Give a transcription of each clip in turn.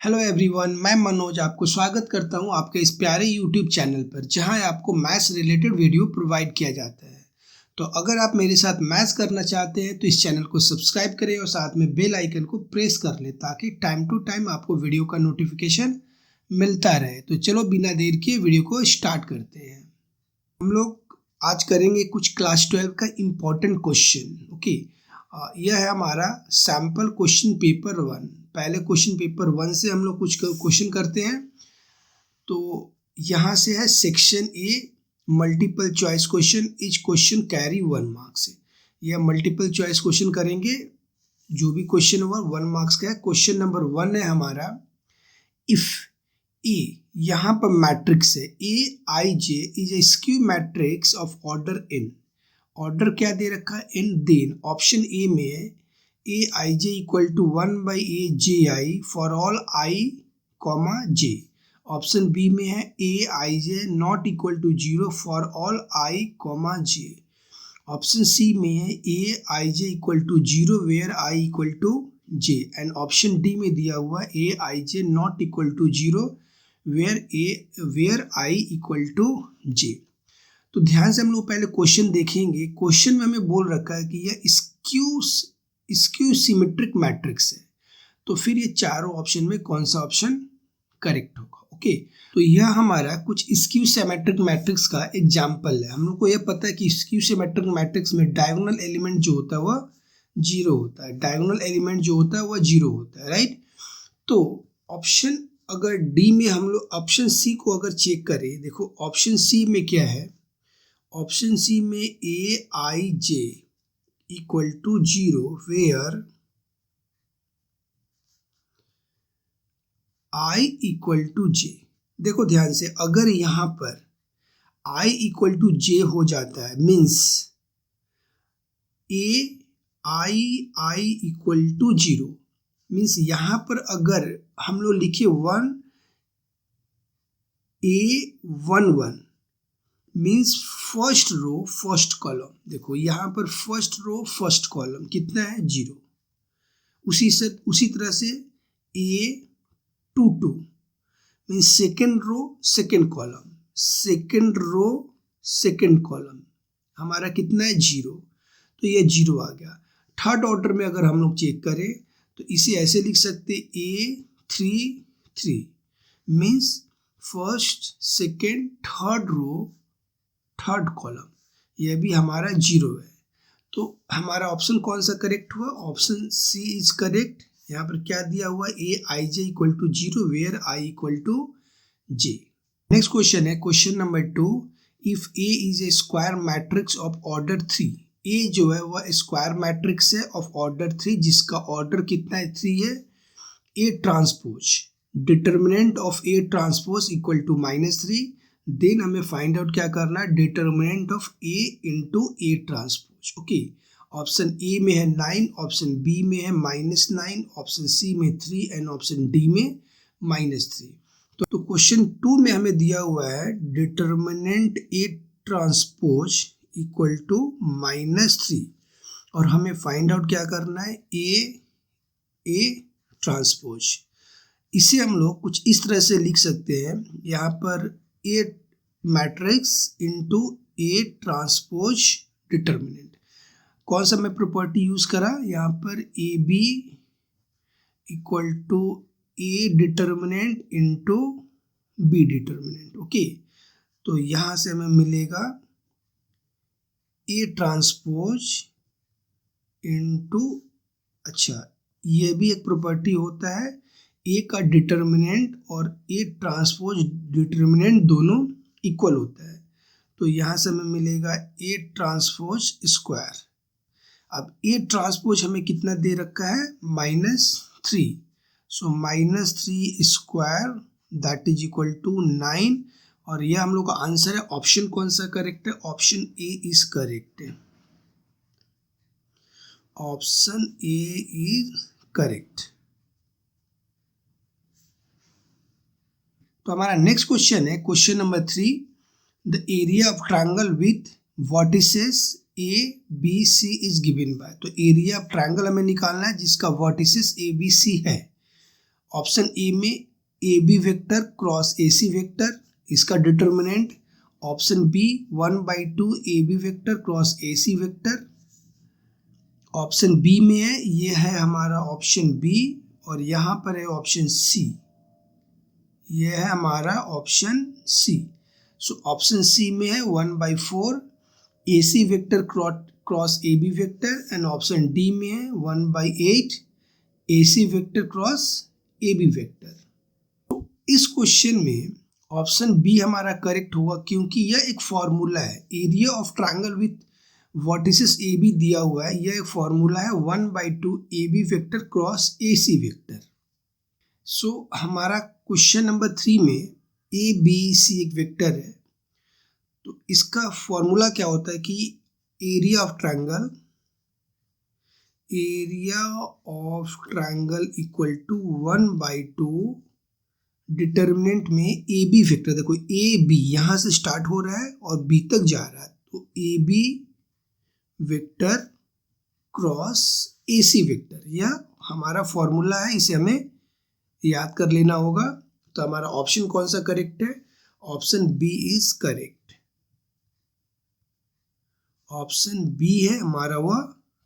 Hello everyone, मैं मनोज आपको स्वागत करता हूं आपके इस प्यारे यूट्यूब चैनल पर जहां आपको मैथ्स रिलेटेड वीडियो प्रोवाइड किया जाता है। तो अगर आप मेरे साथ मैथ्स करना चाहते हैं तो इस चैनल को सब्सक्राइब करें और साथ में बेल आइकन को प्रेस कर लें ताकि टाइम टू टाइम आपको वीडियो का नोटिफिकेशन मिलता रहे। तो चलो बिना देर किए वीडियो को स्टार्ट करते हैं। हम लोग आज करेंगे कुछ क्लास 12 का इम्पोर्टेंट क्वेश्चन। ओके, यह है हमारा सैम्पल क्वेश्चन पेपर 1। पहले क्वेश्चन पेपर 1 से हम लोग कुछ क्वेश्चन करते हैं। तो यहाँ से है section A multiple choice question. Each question carry 1 marks है। यह मल्टीपल चॉइस क्वेश्चन करेंगे। जो भी क्वेश्चन हुआ 1 मार्क्स का है। क्वेश्चन नंबर 1 है हमारा, इफ ए, यहाँ पर मैट्रिक्स है A I J is a skew matrix of order N. Order क्या दे रखा है? एन। देन ऑप्शन ए में है A I J equal to 1/a/ji for all i, j। Option B में है A I J not equal to 0 for all i, j। Option C में है A I J equal to 0 where i equal to j। And option D में दिया हुआ A I J not equal to 0 where i equal to j। तो ध्यान से हम लोग पहले क्वेश्चन देखेंगे। क्वेश्चन में हमें बोल रखा है कि यह स्क्यू सिमेट्रिक मैट्रिक्स है। तो फिर ये चारों ऑप्शन में कौन सा ऑप्शन करेक्ट होगा? ओके, तो यह हमारा कुछ स्क्यू सिमेट्रिक मैट्रिक्स का एग्जाम्पल है। हम लोग को यह पता है कि स्क्यू सिमेट्रिक मैट्रिक्स में डायगोनल एलिमेंट जो होता है वह 0 होता है। डायगोनल एलिमेंट जो होता है वह 0 होता है, राइट। तो ऑप्शन अगर डी में हम लोग ऑप्शन सी को अगर चेक करें, देखो ऑप्शन सी में क्या है। ऑप्शन सी में A I J equal to 0 where i equal to J. देखो ध्यान से, अगर यहाँ पर i इक्वल टू जे हो जाता है means a i equal to 0 means यहाँ पर अगर हम लोग लिखे 1a11 means first row first column. देखो यहाँ पर फर्स्ट रो फर्स्ट कॉलम कितना है? 0। उसी तरह से A22 means second row second column, second row second column हमारा कितना है? 0। तो ये 0 आ गया। थर्ड ऑर्डर में अगर हम लोग चेक करें तो इसे ऐसे लिख सकते A33 means first second third row third column, यह भी हमारा 0 है। तो हमारा ऑप्शन कौन सा करेक्ट हुआ? Option C is correct. यहाँ पर क्या दिया हुआ? A I J equal to 0 where i equal to J. Next question है question number 2, if A is a square matrix of order 3। A जो है वह स्क्वायर मैट्रिक्स है ऑफ ऑर्डर 3 जिसका ऑर्डर कितना है? 3 है। A transpose, determinant of A transpose equal to -3। Then हमें फाइंड आउट क्या करना है? Determinant of A into A transpose. Okay, option A में है 9, ऑप्शन बी में है -9, ऑप्शन सी में 3 एंड ऑप्शन डी में -3। तो क्वेश्चन 2 में हमें दिया हुआ है determinant A transpose equal to -3 और हमें फाइंड आउट क्या करना है? A transpose. इसे हम लोग कुछ इस तरह से लिख सकते हैं, यहाँ पर A matrix into A transpose determinant. कौन सा मैं प्रॉपर्टी यूज करा? यहाँ पर A B equal to A determinant into B determinant. Okay, तो यहाँ से हमें मिलेगा ए ट्रांसपोज इंटू, अच्छा ये भी एक प्रॉपर्टी होता है, ए का डिटर्मिनेंट और ए ट्रांसपोज डिटर्मिनेंट दोनों इक्वल होता है। तो यहाँ से हमें मिलेगा ए ट्रांसपोज स्क्वायर। अब ए ट्रांसपोज हमें कितना दे रखा है? -3। So -3 square that is equal to 9 और यह हम लोग का आंसर है। ऑप्शन कौन सा करेक्ट है? ऑप्शन ए इज करेक्ट है। Option A is correct. तो हमारा नेक्स्ट क्वेश्चन है question number 3, the area of triangle with vertices A B C is given by. तो एरिया ऑफ ट्रायंगल हमें निकालना है जिसका वर्टिसेस ए बी सी है ऑप्शन ए में A B vector cross A C vector, इसका determinant. Option B 1/2 A B vector cross A C vector option B में है, ये है हमारा ऑप्शन बी। और यहाँ पर है ऑप्शन सी, ये है हमारा option C. So option C में है 1/4 A C vector cross A B vector and option D में है 1/8 A C vector cross A B vector. तो इस क्वेश्चन में ऑप्शन बी हमारा करेक्ट होगा, क्योंकि यह एक फॉर्मूला है। Area of triangle with vertices A B दिया हुआ है, यह एक फॉर्मूला है 1/2 A B vector cross A C vector. So हमारा क्वेश्चन नंबर 3 में ए बी सी एक वेक्टर है, तो इसका फॉर्मूला क्या होता है कि area of triangle equal to 1/2 determinant में ए बी वेक्टर। देखो ए बी यहाँ से स्टार्ट हो रहा है और बी तक जा रहा है, तो A B vector cross A C vector, यह हमारा फॉर्मूला है, इसे हमें याद कर लेना होगा। तो हमारा ऑप्शन कौन सा करेक्ट है? Option B is correct. Option B है हमारा, वह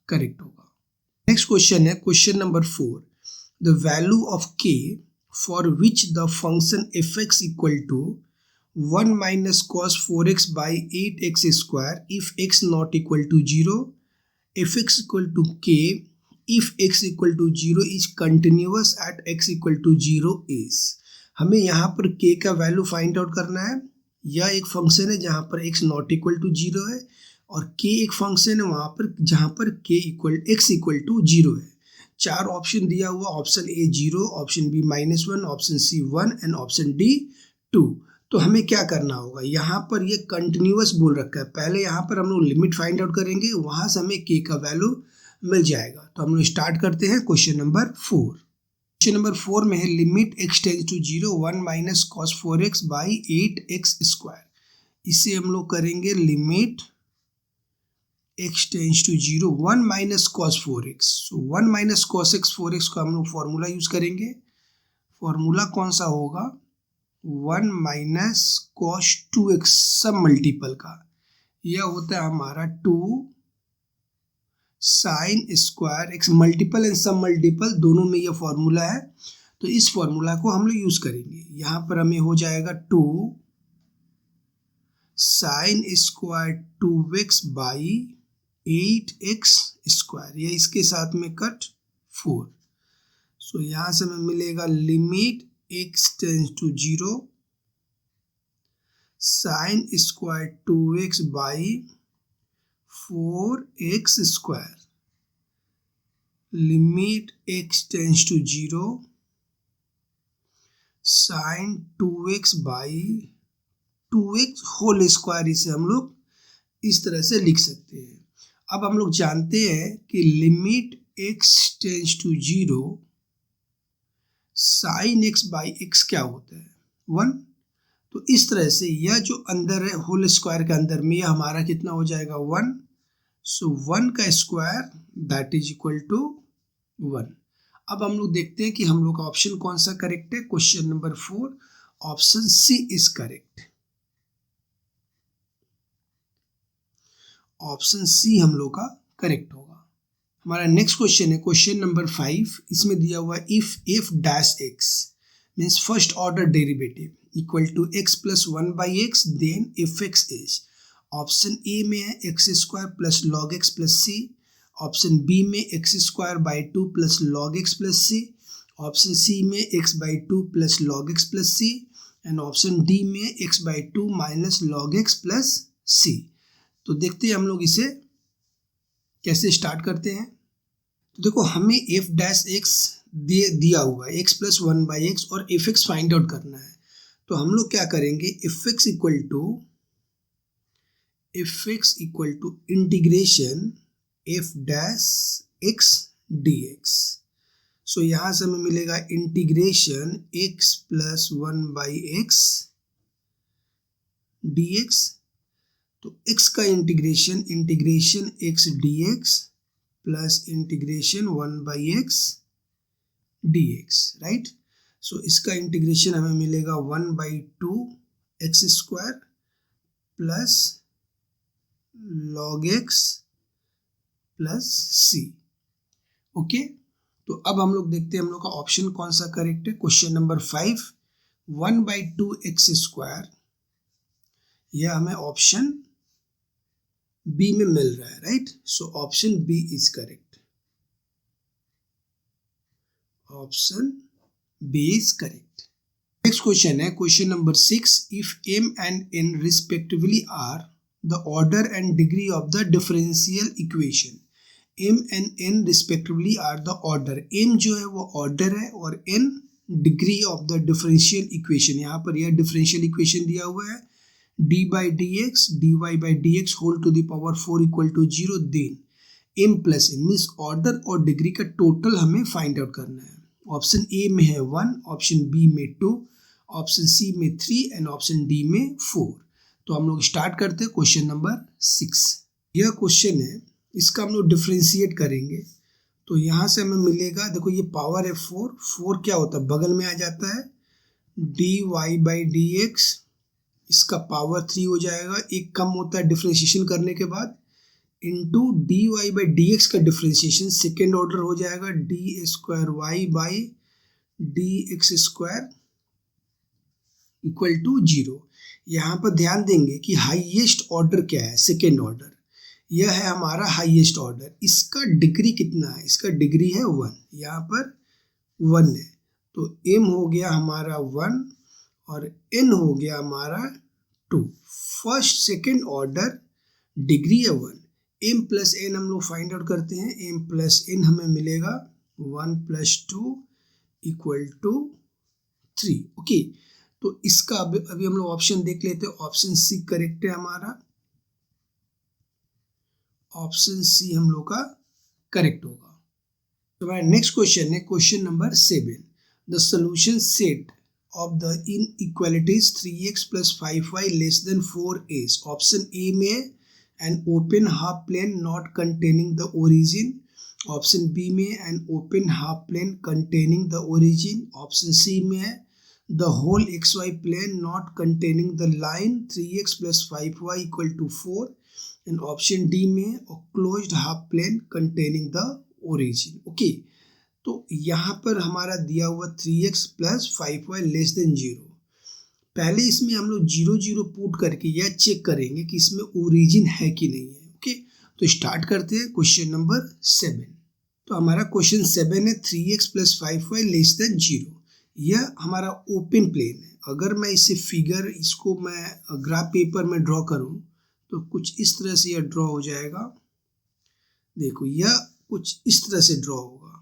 करेक्ट होगा। नेक्स्ट क्वेश्चन है question number 4। The value of K for which the function F X equal to 1 minus cos 4x by 8x square if x not equal to 0, fx equal to k if x equal to 0 is continuous at x equal to 0 is। हमें यहाँ पर k का value find out करना है। यह एक function है जहाँ पर x नॉट इक्वल टू 0 है, और k एक फंक्शन है वहाँ पर जहाँ पर x इक्वल टू 0 है। 4 ऑप्शन दिया हुआ, option A 0, option B -1, option C 1 and option D 2। तो हमें क्या करना होगा, यहाँ पर ये कंटिन्यूअस बोल रखा है, पहले यहाँ पर हम लोग लिमिट फाइंड आउट करेंगे, वहाँ से हमें k का वैल्यू मिल जाएगा। तो हम लोग स्टार्ट करते हैं क्वेश्चन नंबर 4। क्वेश्चन नंबर 4 में है limit x tends to 0 1 minus cos 4x by 8x square. इसे हम लोग करेंगे limit x tends to 0 1 minus cos 4x। So 1 minus cos x 4x का हम लोग फॉर्मूला यूज करेंगे। फॉर्मूला कौन सा होगा? 1 minus cos 2x सब मल्टीपल का, यह होता है हमारा 2 sin square x। Multiple and सब मल्टीपल दोनों में यह फॉर्मूला है, तो इस फॉर्मूला को हम लोग यूज करेंगे। यहाँ पर हमें हो जाएगा 2 sin square 2x by 8x square, यह इसके साथ में कट 4। सो यहाँ से हमें मिलेगा limit x tends to 0 sin square 2x by 4x square, limit x tends to 0 sin 2x by 2x whole square. इसे हम लोग इस तरह से लिख सकते हैं। अब हम लोग जानते हैं कि limit x tends to 0 sine x by x क्या होता है? 1। तो इस तरह से यह जो अंदर है होल स्क्वायर के अंदर में, यह हमारा कितना हो जाएगा? 1। सो 1 का square that is equal to 1। अब हम लोग देखते हैं कि हम लोग का ऑप्शन कौन सा करेक्ट है। Question number 4 option C is correct. Option C हम लोग का करेक्ट होगा। हमारा नेक्स्ट क्वेश्चन है क्वेश्चन नंबर 5। इसमें दिया हुआ if F dash X means first order derivative equal to x plus 1 by X, then F X is. Option A में है X square plus log X plus C, option B में X square by 2 plus log X plus C, option C में x by 2 plus log X plus C, and option D में x by 2 minus log X plus C. तो देखते हैं हम लोग इसे कैसे स्टार्ट करते हैं। तो देखो हमें एफ डैश एक्स दिया हुआ है x प्लस 1 बाई एक्स और एफ एक्स फाइंड आउट करना है। तो हम लोग क्या करेंगे, F X equal to integration F dash X D X. So यहाँ से हमें मिलेगा integration x plus 1 by X D X. तो x का integration x D X plus integration 1 by X D X, right. So इसका integration हमें मिलेगा 1/2 x² plus log x plus c। Okay, तो अब हम लोग देखते हैं हम लोग का ऑप्शन कौन सा करेक्ट है। क्वेश्चन नंबर 5, 1/2 x², यह हमें ऑप्शन बी में मिल रहा है, right. So option B is correct, option B is correct. Next question है question number 6, if m and n respectively are the order and degree of the differential equation, m and n respectively are the order, m जो है वो order है और n degree of the differential equation. यहाँ पर यह differential equation दिया हुआ है d/dx dy/dx whole to the power 4 equal to 0, then m plus n means order और डिग्री का टोटल हमें फाइंड आउट करना है। ऑप्शन ए में है 1, ऑप्शन बी में 2, ऑप्शन सी में 3 एंड ऑप्शन डी में 4। तो हम लोग स्टार्ट करते हैं क्वेश्चन नंबर 6। यह क्वेश्चन है, इसका हम लोग डिफ्रेंशिएट करेंगे तो यहाँ से हमें मिलेगा, देखो ये पावर है 4, 4 क्या होता है बगल में आ जाता है, dy/dx, इसका पावर 3 हो जाएगा, एक कम होता है डिफ्रेंशिएशन करने के बाद, इंटू dy/dx का डिफ्रेंशिएशन सेकेंड ऑर्डर हो जाएगा d²y/dx² इक्वल टू 0। यहाँ पर ध्यान देंगे कि हाईएस्ट ऑर्डर क्या है, सेकेंड ऑर्डर, यह है हमारा हाईएस्ट ऑर्डर। इसका डिग्री कितना है, इसका डिग्री है 1, यहाँ पर 1 है, तो m हो गया हमारा 1 और n हो गया हमारा 2। फर्स्ट सेकेंड ऑर्डर डिग्री है 1, m प्लस n हम लोग फाइंड आउट करते हैं, m प्लस n हमें मिलेगा 1 + 2 इक्वल टू 3। ओके, तो इसका अभी हम लोग ऑप्शन देख लेते हैं। ऑप्शन सी करेक्ट है हमारा, ऑप्शन सी हम लोग का करेक्ट होगा। तो हमारा नेक्स्ट क्वेश्चन है question number 7, the solution set of the inequalities 3x + 5y < 4 is। Option A में an open half plane not containing the origin, option B में an open half plane containing the origin, option C में है the whole xy plane not containing the line 3x + 5y = 4, and option D में closed half plane containing the origin. Okay, तो यहाँ पर हमारा दिया हुआ 3x + 5y < 0। पहले इसमें हम लोग 0 0 पुट करके यह चेक करेंगे कि इसमें ओरिजिन है कि नहीं है। ओके, तो स्टार्ट करते हैं क्वेश्चन नंबर 7। तो हमारा क्वेश्चन 7 है 3x + 5y < 0। यह हमारा ओपन प्लेन है। अगर मैं इसे फिगर इसको मैं ग्राफ पेपर में ड्रॉ करूं तो कुछ इस तरह से यह ड्रॉ हो जाएगा। देखो यह कुछ इस तरह से ड्रॉ होगा।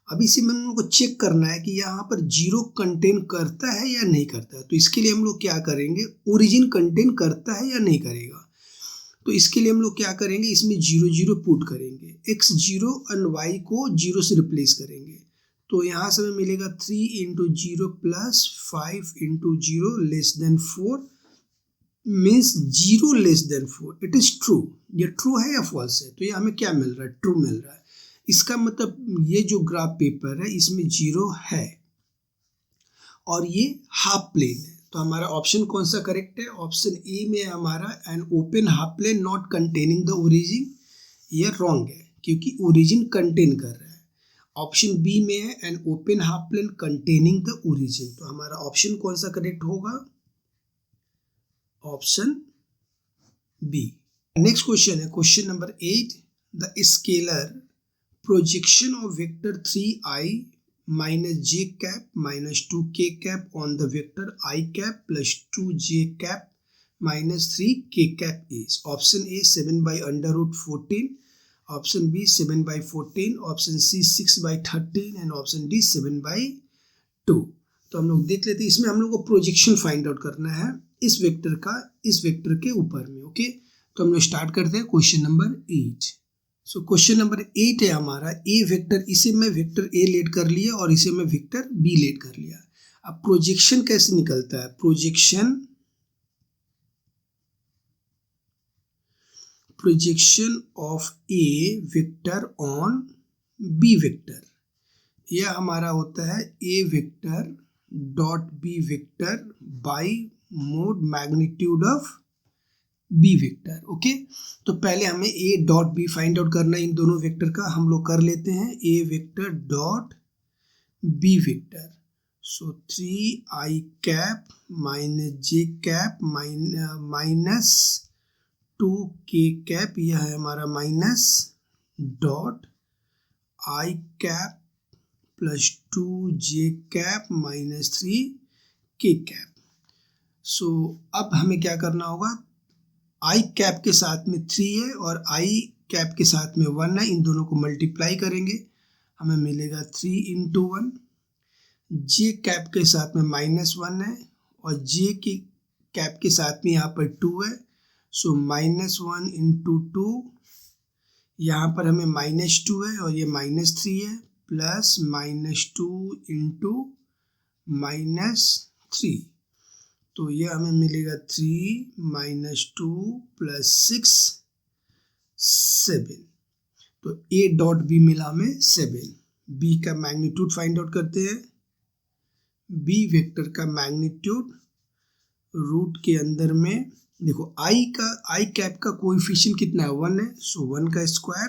अब इसे हम लोग को चेक करना है कि यहाँ पर 0 कंटेन करता है या नहीं करता है। तो इसके लिए हम लोग क्या करेंगे, ओरिजिन कंटेन करता है या नहीं करेगा। तो इसके लिए हम लोग क्या करेंगे, इसमें 0 0 पुट करेंगे, x0 और y को 0 से रिप्लेस करेंगे। तो यहाँ से हमें मिलेगा 3 × 0 + 5 × 0 < 4 मीन्स 0 < 4। इट इज ट्रू, ये ट्रू है या फॉल्स है। तो ये हमें क्या मिल रहा है, ट्रू मिल रहा है। इसका मतलब ये जो ग्राफ पेपर है इसमें 0 है और ये हाफ प्लेन है। तो हमारा ऑप्शन कौन सा करेक्ट है, ऑप्शन ए में हमारा an open half plane not containing the origin, ये रॉन्ग है क्योंकि ओरिजिन कंटेन कर रहा है। ऑप्शन बी में है an open half plane containing the origin. तो हमारा ऑप्शन कौन सा करेक्ट होगा, ऑप्शन बी। नेक्स्ट क्वेश्चन है question number 8, the scalar projection of vector 3i minus j cap minus 2k cap on the vector I cap plus 2j cap minus 3k cap is। option A 7/√14, option B 7/14, option C 6/13 and option D 7/2। तो हम लोग देख लेते हैं, इसमें हम लोग को प्रोजेक्शन फाइंड आउट करना है इस वेक्टर का इस वेक्टर के ऊपर में। ओके, तो हम लोग स्टार्ट करते हैं question number 8। So question number 8 है हमारा ए वेक्टर, इसे मैं वेक्टर ए लेट कर लिया और इसे मैं वेक्टर बी लेट कर लिया। अब प्रोजेक्शन कैसे निकलता है, projection of A vector on B vector, यह हमारा होता है A vector dot B vector by mod magnitude of B vector. Okay, तो पहले हमें A dot B find out करना है इन दोनों वेक्टर का। हम लोग कर लेते हैं A vector dot B vector. So 3i cap minus J cap minus 2k cap, यह है हमारा minus dot i cap plus 2j cap minus 3k cap. So अब हमें क्या करना होगा, i कैप के साथ में 3 है और i कैप के साथ में 1 है, इन दोनों को मल्टीप्लाई करेंगे, हमें मिलेगा 3 इंटू 1। जे कैप के साथ में -1 है और जे की कैप के साथ में यहाँ पर 2 है। सो -1 इंटू 2, यहाँ पर हमें -2 है और ये -3 है, प्लस -2 इंटू -3, तो ये हमें मिलेगा 3 - 2 + 6 7। तो ए डॉट बी मिला हमें 7। बी का मैग्नीट्यूड फाइंड आउट करते हैं। बी वेक्टर का मैग्नीट्यूड रूट के अंदर में देखो आई कैप का कोएफिशिएंट कितना है, 1 है, सो 1 का स्क्वायर,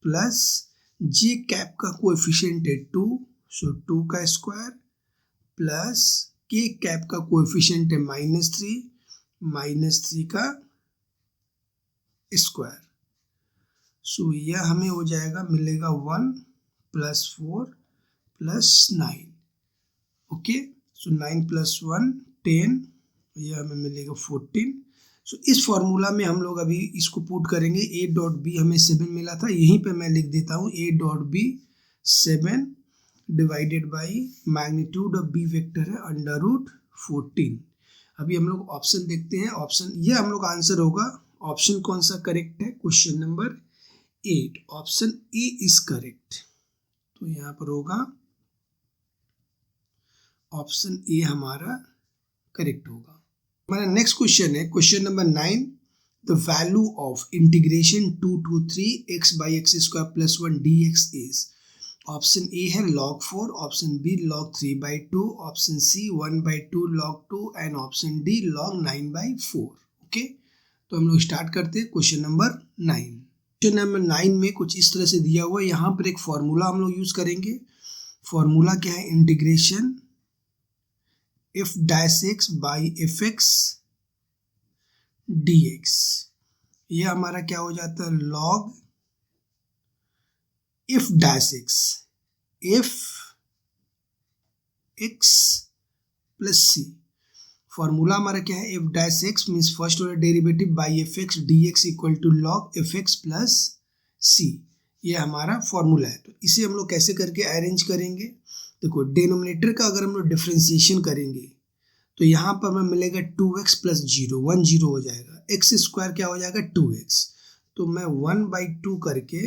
प्लस जे कैप का कोएफिशिएंट है 2, सो 2 का स्क्वायर, प्लस के कैप का कोएफिशिएंट है -3 का स्क्वायर। सो यह हमें हो जाएगा, मिलेगा 1 + 4 + 9। ओके, सो 9 + 1 10, यह हमें मिलेगा 14। सो इस फॉर्मूला में हम लोग अभी इसको पुट करेंगे। ए डॉट बी हमें 7 मिला था, यहीं पे मैं लिख देता हूँ A dot B 7 divided by magnitude of B vector है √14। अभी हम लोग ऑप्शन देखते हैं। ऑप्शन ये हम लोग आंसर होगा, ऑप्शन कौन सा करेक्ट है, question number 8, option A is correct. तो यहाँ पर होगा ऑप्शन ए हमारा करेक्ट होगा। हमारा नेक्स्ट क्वेश्चन है question number 9, the value of integration 2 to 3 x/x² + 1 dx is. Option A है log 4, option B log 3/2, option C 1/2 log 2 and option D log 9/4। Okay, तो हम लोग स्टार्ट करते हैं क्वेश्चन नंबर 9। क्वेश्चन नंबर 9 में कुछ इस तरह से दिया हुआ है। यहाँ पर एक फॉर्मूला हम लोग यूज करेंगे। फॉर्मूला क्या है, integration f' by fx dx। ये हमारा क्या हो जाता है, log f' f x + c। Formula हमारा क्या है, f' मीन्स first order derivative by fx dx equal to log fx + c। ये हमारा फॉर्मूला है। तो इसे हम लोग कैसे करके अरेंज करेंगे, देखो डिनोमिनेटर का अगर हम लोग डिफ्रेंसिएशन करेंगे तो यहाँ पर हमें मिलेगा 2x + 0, 1 0 हो जाएगा, x² क्या हो जाएगा 2x। तो मैं 1/2 करके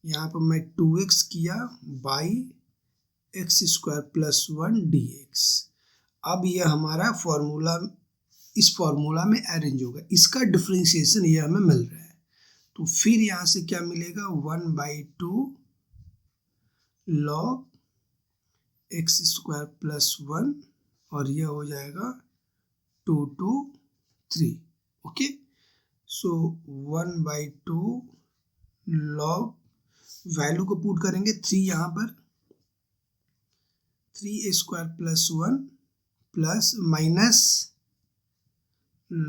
यहाँ पर मैं 2x किया बाई x² + 1 dx। अब यह हमारा फॉर्मूला इस फॉर्मूला में अरेंज होगा, इसका डिफ्रेंसिएशन ये हमें मिल रहा है। तो फिर यहाँ से क्या मिलेगा, 1/2 log x² + 1 और यह हो जाएगा 2 to 3। Okay, so 1/2 log, value को पुट करेंगे 3 यहाँ पर, 3a² + 1 प्लस माइनस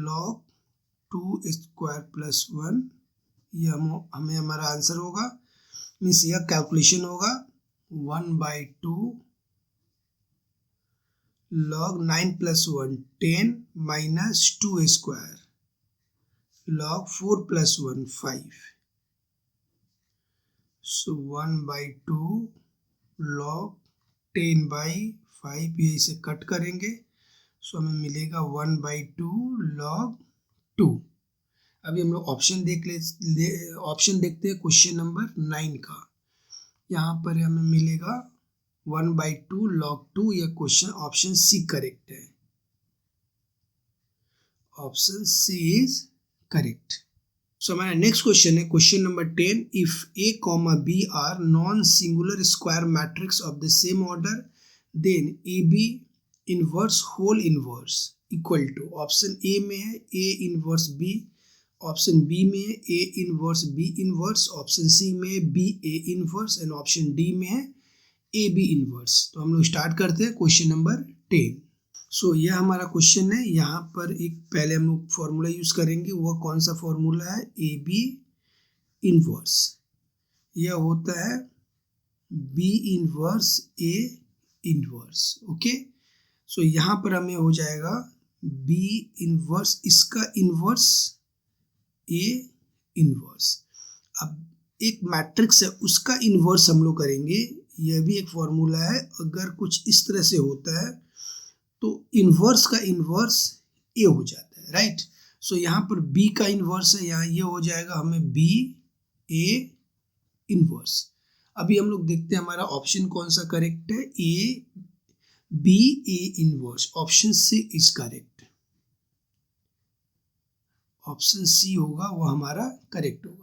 log 2² + 1, ये हमें हमारा आंसर होगा। मीन्स यह कैलकुलेशन होगा 1/2 log 9 + 1 10 माइनस 2² log 4 + 1 5। सो 1/2 log 10/5, ये इसे कट करेंगे, सो हमें मिलेगा 1/2 log 2। अभी हम लोग ऑप्शन ऑप्शन देखते हैं क्वेश्चन नंबर 9 का। यहाँ पर हमें मिलेगा 1/2 log 2, यह क्वेश्चन ऑप्शन सी करेक्ट है, option C is correct. So हमारा नेक्स्ट क्वेश्चन है question number 10, if a, b are non singular square matrix of the same order then ab inverse whole inverse equal to, option A में है A inverse B, option B में है A inverse B inverse, option C में है B A inverse and option D में है A B inverse. तो हम लोग स्टार्ट करते हैं क्वेश्चन नंबर 10। सो यह हमारा क्वेश्चन है। यहाँ पर एक पहले हम लोग फॉर्मूला यूज करेंगे। वह कौन सा फॉर्मूला है? A B inverse. यह होता है B inverse A inverse. Okay, so यहाँ पर हमें हो जाएगा बी इनवर्स, इसका इनवर्स ए इनवर्स। अब एक मैट्रिक्स है उसका इनवर्स हम लोग करेंगे। यह भी एक फॉर्मूला है। अगर कुछ इस तरह से होता है तो इनवर्स का इनवर्स ए हो जाता है, राइट। सो यहाँ पर बी का इनवर्स है, यहाँ ये हो जाएगा हमें बी ए इनवर्स। अभी हम लोग देखते हैं हमारा ऑप्शन कौन सा करेक्ट है। A B A inverse, option C is correct. Option C होगा वो हमारा करेक्ट होगा।